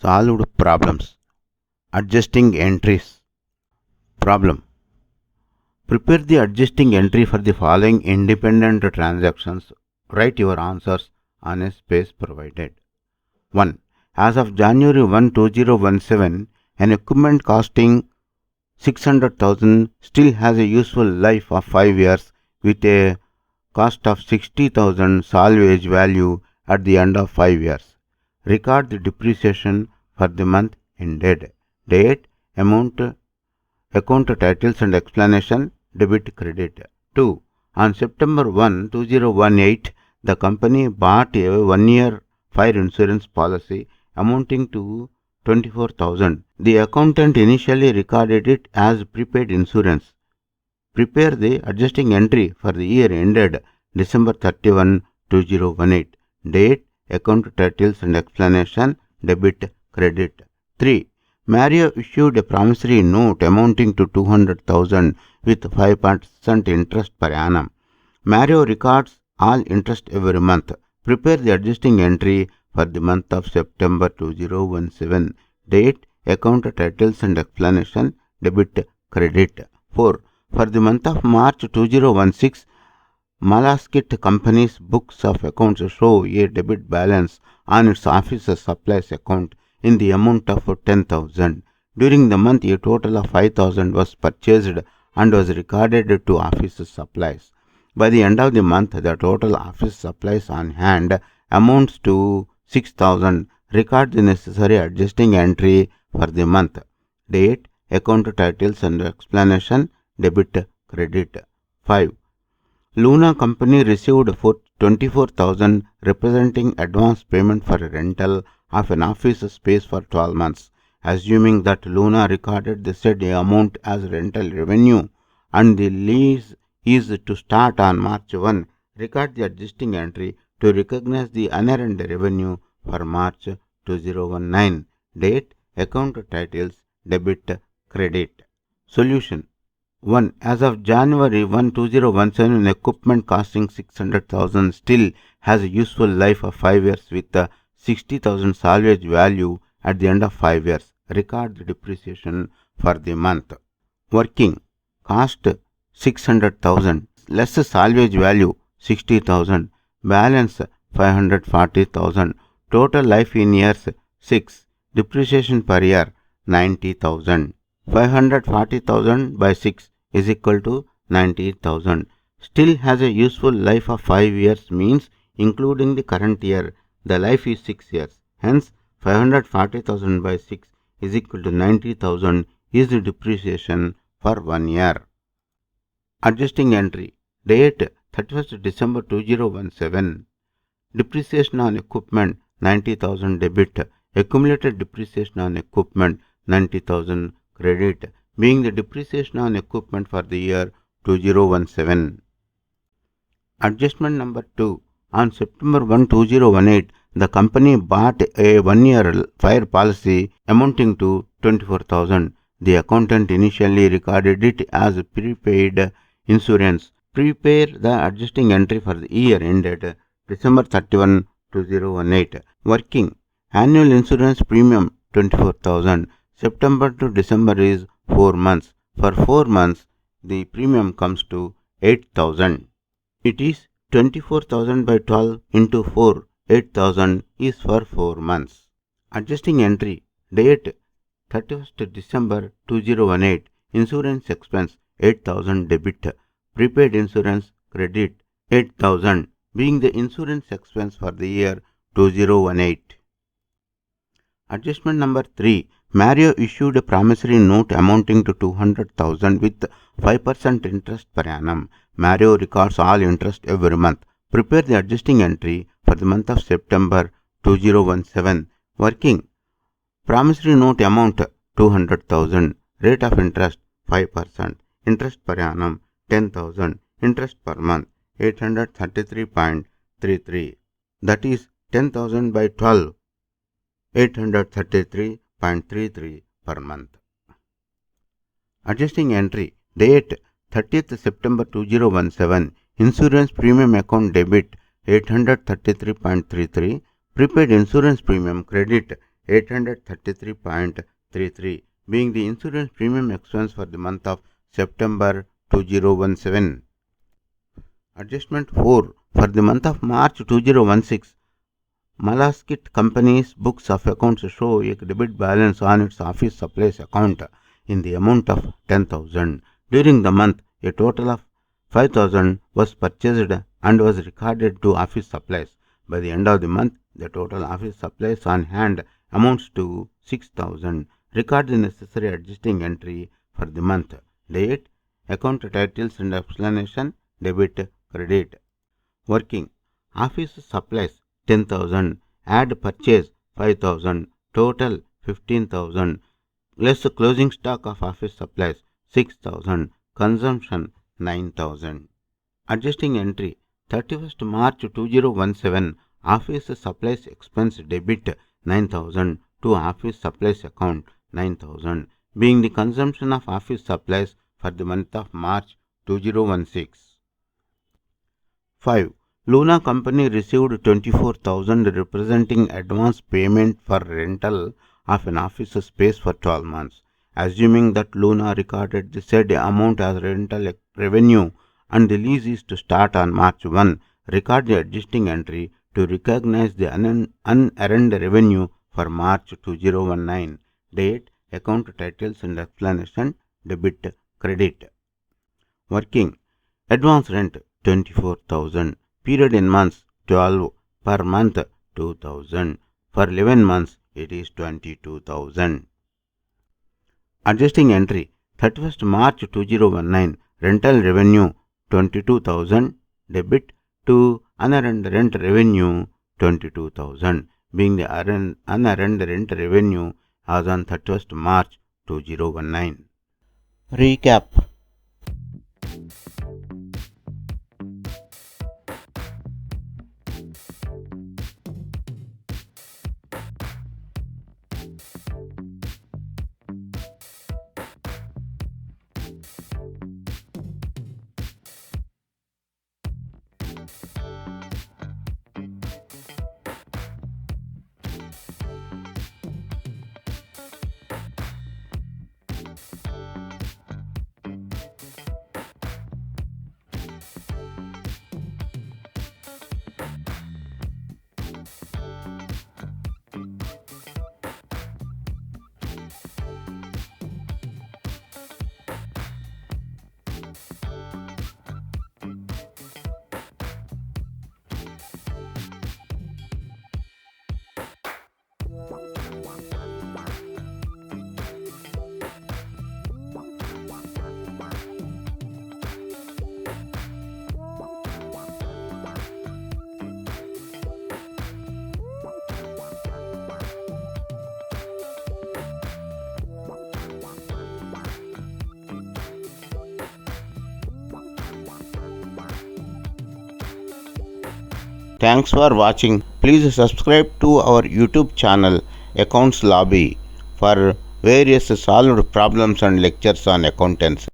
Solved problems. Adjusting entries. Problem. Prepare the adjusting entry for the following independent transactions. Write your answers on a space provided. 1. As of January 1, 2017, an equipment costing 600,000 still has a useful life of 5 years with a cost of 60,000 salvage value at the end of 5 years. Record the depreciation for the month ended. Date, amount, account titles and explanation, debit, credit. 2. On September 1, 2018, the company bought a 1-year fire insurance policy amounting to 24,000. The accountant initially recorded it as prepaid insurance. Prepare the adjusting entry for the year ended December 31, 2018. Date, account titles and explanation, debit, credit. 3. Mario issued a promissory note amounting to 200,000 with 5% interest per annum. Mario records all interest every month. Prepare the adjusting entry for the month of September 2017. Date, account titles and explanation, debit, credit. 4. For the month of March 2016, Malaskit Company's books of accounts show a debit balance on its office supplies account in the amount of 10,000. During the month, a total of 5,000 was purchased and was recorded to office supplies. By the end of the month, the total office supplies on hand amounts to 6,000. Record the necessary adjusting entry for the month. Date, account titles and explanation, debit, credit. 5. Luna Company received 24,000 representing advance payment for rental of an office space for 12 months. Assuming that Luna recorded the said amount as rental revenue and the lease is to start on March 1, record the adjusting entry to recognize the unearned revenue for March 2019. Date, account titles, debit, credit. Solution. 1. As of January 1, 2017, an equipment costing 600,000 still has a useful life of 5 years with 60,000 salvage value at the end of 5 years. Record the depreciation for the month. Working. Cost 600,000 less salvage value 60,000. Balance 540,000. Total life in years 6. Depreciation per year 90,000. 540,000 by 6 is equal to 90,000. Still has a useful life of 5 years means including the current year, the life is 6 years. Hence, 540,000 by 6 is equal to 90,000 is the depreciation for 1 year. Adjusting entry. Date 31st December 2017. Depreciation on equipment 90,000 debit. Accumulated depreciation on equipment 90,000 credit, being the depreciation on equipment for the year 2017. Adjustment number 2. On September 1, 2018, the company bought a 1-year fire policy amounting to 24,000. The accountant initially recorded it as prepaid insurance. Prepare the adjusting entry for the year ended December 31, 2018. Working. Annual insurance premium 24,000. September to December is 4 months. For 4 months, the premium comes to 8,000. It is 24,000 by 12 into 4. 8,000 is for 4 months. Adjusting entry. Date 31st December 2018. Insurance expense 8,000 debit. Prepaid insurance credit 8,000, being the insurance expense for the year 2018. Adjustment number 3. Mario issued a promissory note amounting to 200,000 with 5% interest per annum. Mario records all interest every month. Prepare the adjusting entry for the month of September 2017. Working. Promissory note amount 200,000. Rate of interest 5%. Interest per annum 10,000. Interest per month 833.33. That is 10,000 by 12. 833.33 per month. Adjusting entry. Date 30th September 2017. Insurance premium account debit 833.33. Prepaid insurance premium credit 833.33, being the insurance premium expense for the month of September 2017. Adjustment 4. For the month of March 2016, Malaskit Company's books of accounts show a debit balance on its office supplies account in the amount of 10,000. During the month, a total of 5,000 was purchased and was recorded to office supplies. By the end of the month, the total office supplies on hand amounts to 6,000. Record the necessary adjusting entry for the month. Date, account titles and explanation, debit, credit. Working. Office supplies 10,000, add purchase 5,000, total 15,000, less closing stock of office supplies 6,000, consumption 9,000. Adjusting entry 31st March 2017, office supplies expense debit 9,000 to office supplies account 9,000, being the consumption of office supplies for the month of March 2016. 5. Luna Company received 24,000 representing advance payment for rental of an office space for 12 months. Assuming that Luna recorded the said amount as rental revenue and the lease is to start on March 1, record the adjusting entry to recognize the unearned revenue for March 2019. Date, account titles and explanation, debit, credit. Working. Advance rent 24,000. Period in months 12, per month 2,000. For 11 months it is 22,000. Adjusting entry 31st March 2019, rental revenue 22,000, debit to unearned rent revenue 22,000, being the unearned rent revenue as on 31st March 2019. Recap. Thanks for watching. Please subscribe to our YouTube channel Accounts Lobby for various solved problems and lectures on accountancy.